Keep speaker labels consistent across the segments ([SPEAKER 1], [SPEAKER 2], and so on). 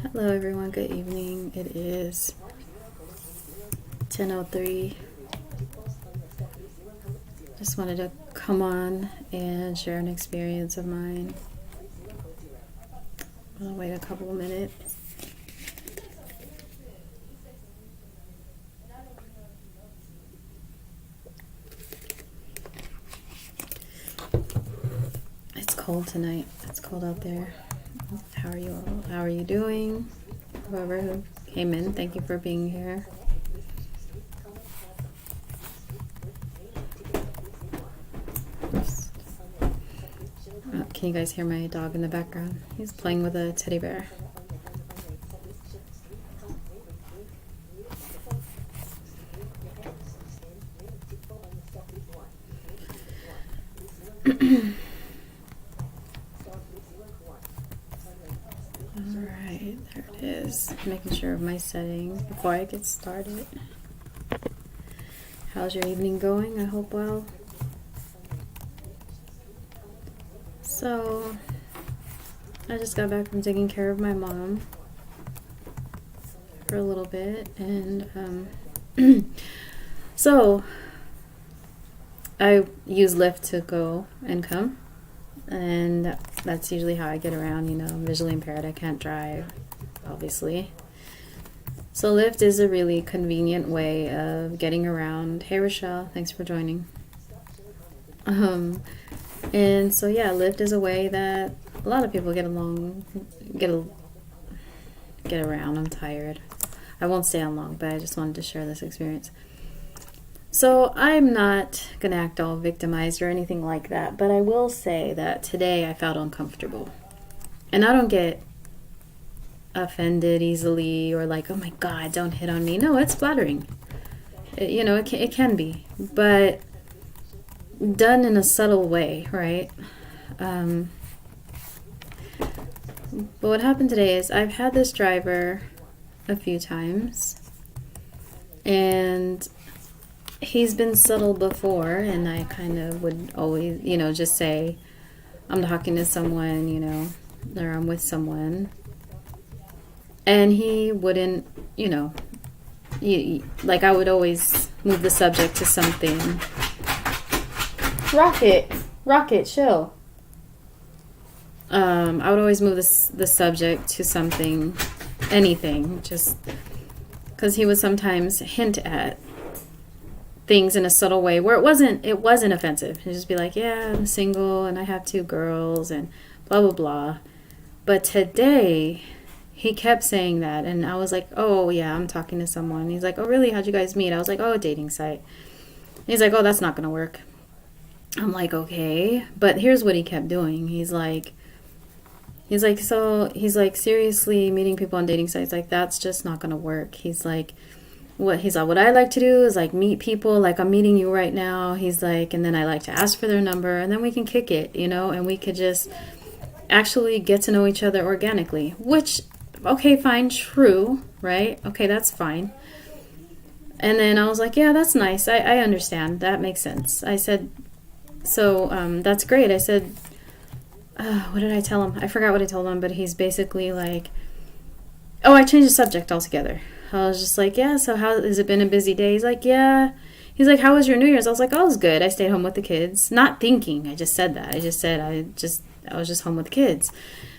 [SPEAKER 1] Hello everyone, good evening. It is 10:03. Just wanted to come on and share an experience of mine. I'll wait a couple of minutes. It's cold tonight. It's cold out there. How are you all? How are you doing? Whoever who came in, thank you for being here. Can you guys hear my dog in the background? He's playing with a teddy bear. Alright, there it is. Making sure of my settings before I get started. How's your evening going? I hope well. So, I just got back from taking care of my mom for a little bit, and so I use Lyft to go and come, and that's usually how I get around. You know, I'm visually impaired, I can't drive, obviously. So Lyft is a really convenient way of getting around. Hey Rochelle, thanks for joining. And so yeah, Lyft is a way that a lot of people get around. I'm tired. I won't stay on long, but I just wanted to share this experience. So I'm not gonna act all victimized or anything like that, but I will say that today I felt uncomfortable. And I don't get offended easily or like, oh my God, don't hit on me. No, it's flattering. It can be, but done in a subtle way, right? But what happened today is I've had this driver a few times, and he's been subtle before, and I kind of would always, just say, I'm talking to someone, or I'm with someone. And he wouldn't, I would always move the subject to something. Rocket, chill. I would always move the subject to something, anything, just because he would sometimes hint at things in a subtle way where it wasn't offensive. He'd just be like, yeah, I'm single and I have 2 girls and blah, blah, blah. But today, he kept saying that, and I was like, oh, yeah, I'm talking to someone. He's like, oh, really? How'd you guys meet? I was like, oh, a dating site. He's like, oh, that's not going to work. I'm like, okay. But here's what he kept doing. He's like, seriously, meeting people on dating sites, like, that's just not going to work. He's like, what I like to do is, like, meet people, like, I'm meeting you right now. He's like, and then I like to ask for their number, and then we can kick it, and we could just actually get to know each other organically, which, okay, fine, true, right? Okay, that's fine. And then I was like, yeah, that's nice. I understand. That makes sense. I said, so that's great. I said, what did I tell him? I forgot what I told him, but he's basically like, oh, I changed the subject altogether. I was just like, yeah, so how has it been a busy day? He's like, yeah. He's like, how was your New Year's? I was like, oh, it was good. I stayed home with the kids. Not thinking. I just said that. I was just home with the kids.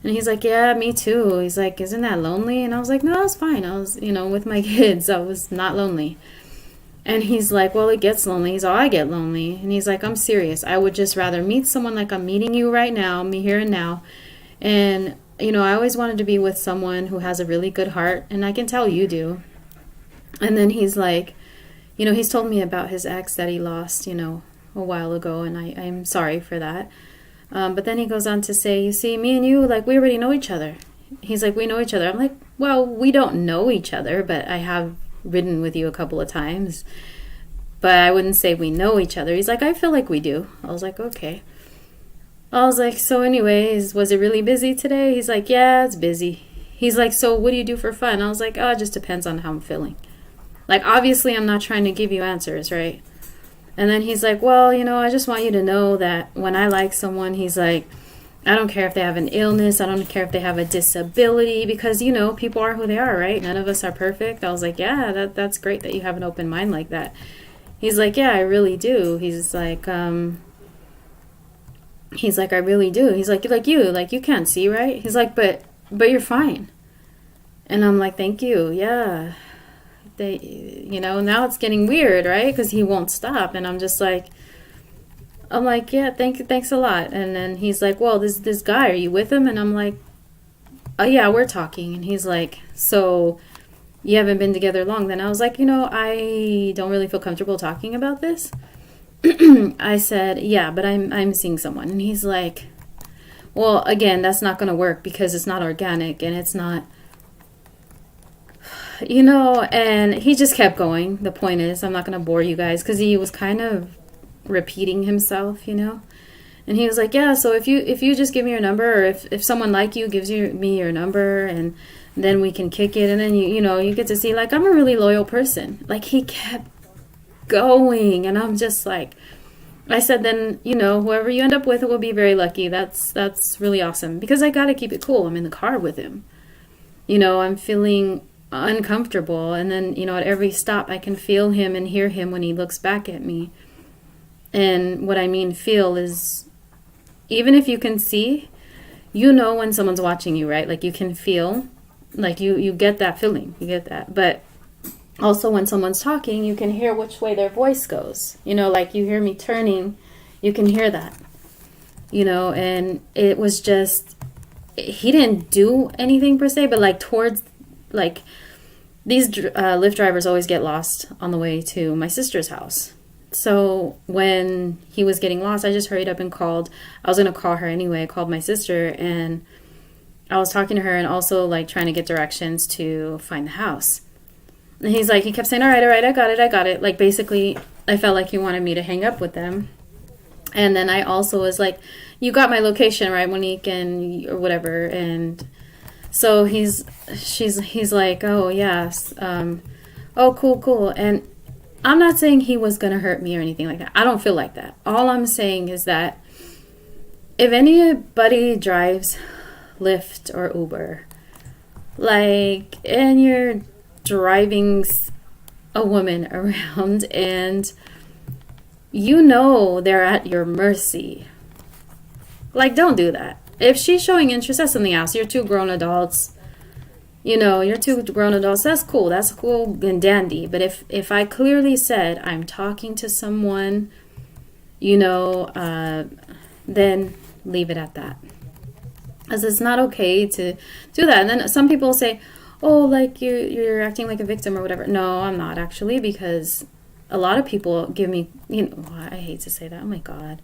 [SPEAKER 1] And he's like, yeah, me too. He's like, isn't that lonely? And I was like, no, that's fine. I was, with my kids. I was not lonely. And he's like, well, it gets lonely. He's all, I get lonely. And he's like, I'm serious. I would just rather meet someone like I'm meeting you right now, me here and now. And, I always wanted to be with someone who has a really good heart. And I can tell you do. And then he's like, he's told me about his ex that he lost, a while ago. And I'm sorry for that. But then he goes on to say, you see, me and you, like, we already know each other. He's like, we know each other. I'm like, well, we don't know each other, but I have ridden with you a couple of times. But I wouldn't say we know each other. He's like, I feel like we do. I was like, okay. I was like, so anyways, was it really busy today? He's like, yeah, it's busy. He's like, so what do you do for fun? I was like, oh, it just depends on how I'm feeling. Like, obviously, I'm not trying to give you answers, right? And then he's like, well, I just want you to know that when I like someone, he's like, I don't care if they have an illness. I don't care if they have a disability, because, you know, people are who they are, right? None of us are perfect. I was like, yeah, that's great that you have an open mind like that. He's like, yeah, I really do. He's like, I really do. He's like you can't see, right? He's like, but you're fine. And I'm like, thank you. Yeah. Now it's getting weird, right? Because he won't stop. And I'm like, yeah, thanks a lot. And then he's like, well, this guy, are you with him? And I'm like, oh yeah, we're talking. And he's like, so you haven't been together long then? I was like, I don't really feel comfortable talking about this. I said, yeah, but I'm seeing someone. And he's like, well, again, that's not going to work because it's not organic and it's not, and he just kept going. The point is, I'm not going to bore you guys because he was kind of repeating himself, And he was like, yeah, so if you just give me your number, or if someone like you gives me your number, and then we can kick it, and then you get to see, like, I'm a really loyal person. Like, he kept going, and I'm just like, I said, then, whoever you end up with will be very lucky. That's really awesome, because I got to keep it cool. I'm in the car with him. I'm feeling uncomfortable, and then, at every stop I can feel him and hear him when he looks back at me. And what I mean feel is, even if you can see, when someone's watching you, right? Like, you can feel, like, you get that feeling. You get that. But also when someone's talking, you can hear which way their voice goes. Like, you hear me turning, you can hear that. And it was just, he didn't do anything per se, but, like, towards, like, these Lyft drivers always get lost on the way to my sister's house. So when he was getting lost, I just hurried up and called. I was going to call her anyway. I called my sister, and I was talking to her and also, like, trying to get directions to find the house. And he kept saying, all right, I got it. Like, basically, I felt like he wanted me to hang up with them. And then I also was like, you got my location, right, Monique, and or whatever. And so he's like, oh, yes. Oh, cool. And I'm not saying he was going to hurt me or anything like that. I don't feel like that. All I'm saying is that if anybody drives Lyft or Uber, like, and you're driving a woman around and they're at your mercy, like, don't do that. If she's showing interest, that's something else. You're two grown adults. That's cool. That's cool and dandy. But if I clearly said I'm talking to someone, then leave it at that. Because it's not okay to do that. And then some people say, oh, like, you're acting like a victim or whatever. No, I'm not, actually, because a lot of people give me, I hate to say that. Oh, my God.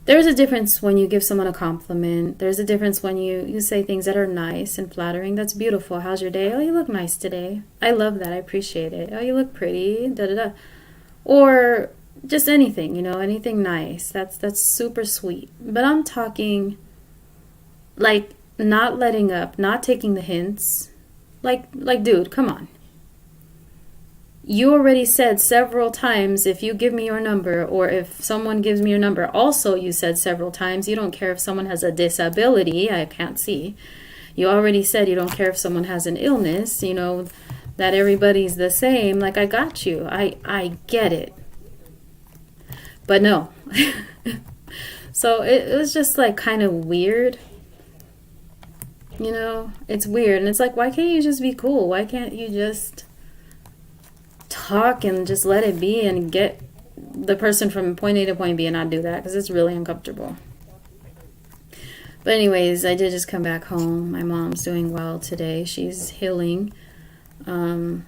[SPEAKER 1] There's a difference when you give someone a compliment. There's a difference when you say things that are nice and flattering. That's beautiful. How's your day? Oh, you look nice today. I love that. I appreciate it. Oh, you look pretty. Da-da-da. Or just anything, anything nice. That's super sweet. But I'm talking, like, not letting up, not taking the hints. Like, dude, come on. You already said several times, if you give me your number, or if someone gives me your number. Also, you said several times, you don't care if someone has a disability. I can't see. You already said you don't care if someone has an illness, that everybody's the same. Like, I got you. I get it. But no. So it was just, like, kind of weird. It's weird. And it's like, why can't you just be cool? Why can't you just talk and just let it be and get the person from point A to point B and not do that? Because it's really uncomfortable. But anyways, I did just come back home. My mom's doing well today. She's healing. And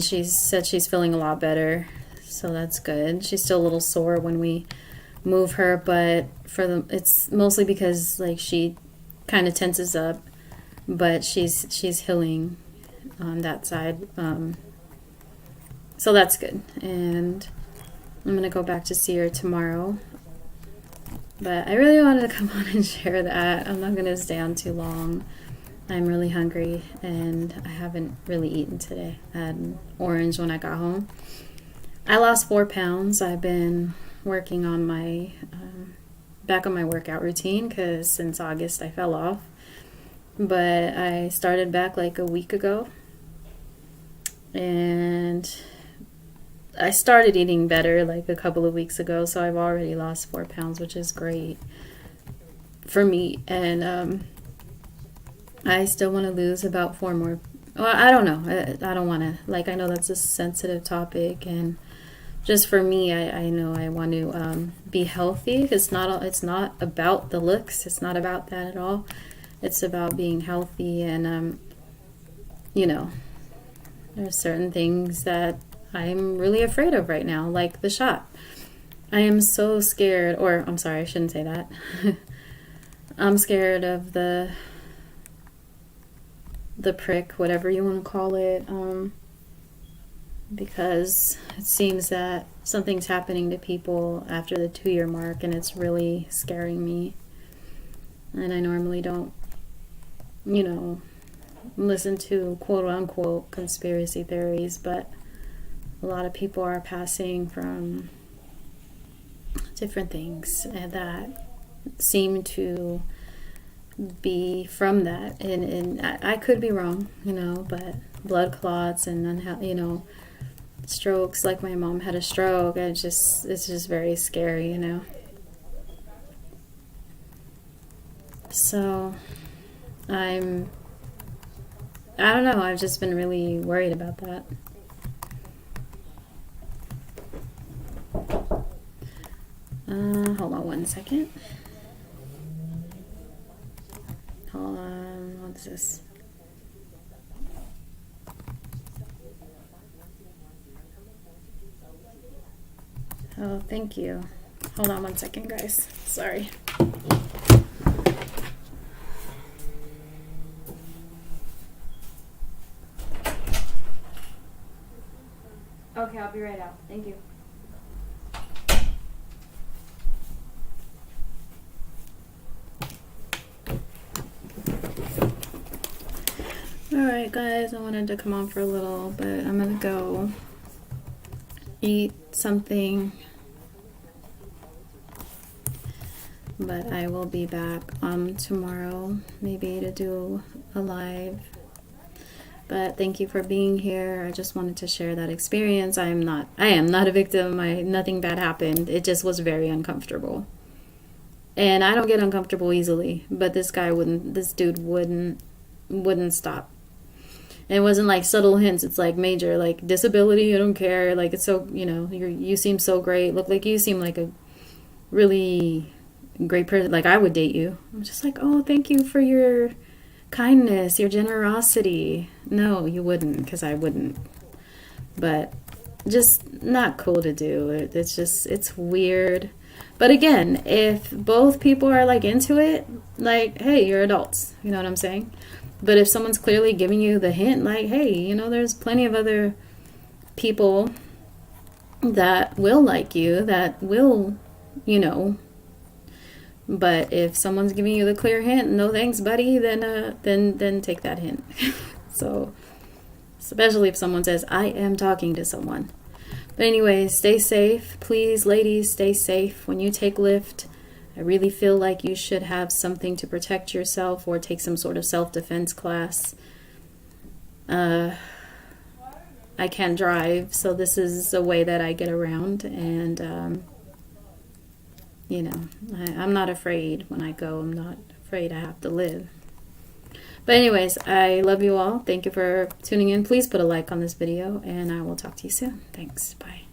[SPEAKER 1] she said she's feeling a lot better. So that's good. She's still a little sore when we move her, but it's mostly because, like, she kind of tenses up, but she's healing on that side. So that's good. And I'm going to go back to see her tomorrow. But I really wanted to come on and share that. I'm not going to stay on too long. I'm really hungry, and I haven't really eaten today. I had an orange when I got home. I lost 4 pounds. I've been working on my back on my workout routine because since August I fell off. But I started back like a week ago. And I started eating better like a couple of weeks ago, so I've already lost 4 pounds, which is great for me. And I still want to lose about 4 more. Well, I don't know. I don't want to, like, I know that's a sensitive topic, and just for me, I know I want to be healthy. It's not about the looks. It's not about that at all. It's about being healthy, and you know, there's certain things that I'm really afraid of right now, like the shot. I am so scared, or I'm sorry, I shouldn't say that. I'm scared of the prick, whatever you want to call it, because it seems that something's happening to people after the 2-year mark, and it's really scaring me. And I normally don't, you know, listen to quote-unquote conspiracy theories, but a lot of people are passing from different things that seem to be from that, and I could be wrong, you know, but blood clots and you know, strokes, like my mom had a stroke. It's just very scary, you know. So I don't know, I've just been really worried about that. Hold on one second. Hold on, what's this? Oh, thank you. Hold on one second, guys. Sorry. Okay, I'll be right out. Thank you. Alright guys, I wanted to come on for a little, but I'm gonna go eat something. But I will be back tomorrow, maybe to do a live. But thank you for being here. I just wanted to share that experience. I am not a victim. Nothing bad happened. It just was very uncomfortable. And I don't get uncomfortable easily, but this dude wouldn't stop. And it wasn't like subtle hints. It's like major, like disability. I don't care. Like, it's so, you know, you seem so great. Look like you seem like a really great person. Like, I would date you. I'm just like, oh, thank you for your kindness, your generosity. No, you wouldn't, because I wouldn't. But just not cool to do. It's weird. But again, if both people are like into it, like, hey, you're adults. You know what I'm saying? But if someone's clearly giving you the hint, like, hey, you know, there's plenty of other people that will like you, that will, you know. But if someone's giving you the clear hint, no thanks, buddy, then take that hint. So, especially if someone says, I am talking to someone. But anyway, stay safe. Please, ladies, stay safe. When you take Lyft, I really feel like you should have something to protect yourself, or take some sort of self-defense class. I can't drive, so this is a way that I get around. And, you know, I'm not afraid when I go. I'm not afraid I have to live. But anyways, I love you all. Thank you for tuning in. Please put a like on this video, and I will talk to you soon. Thanks. Bye.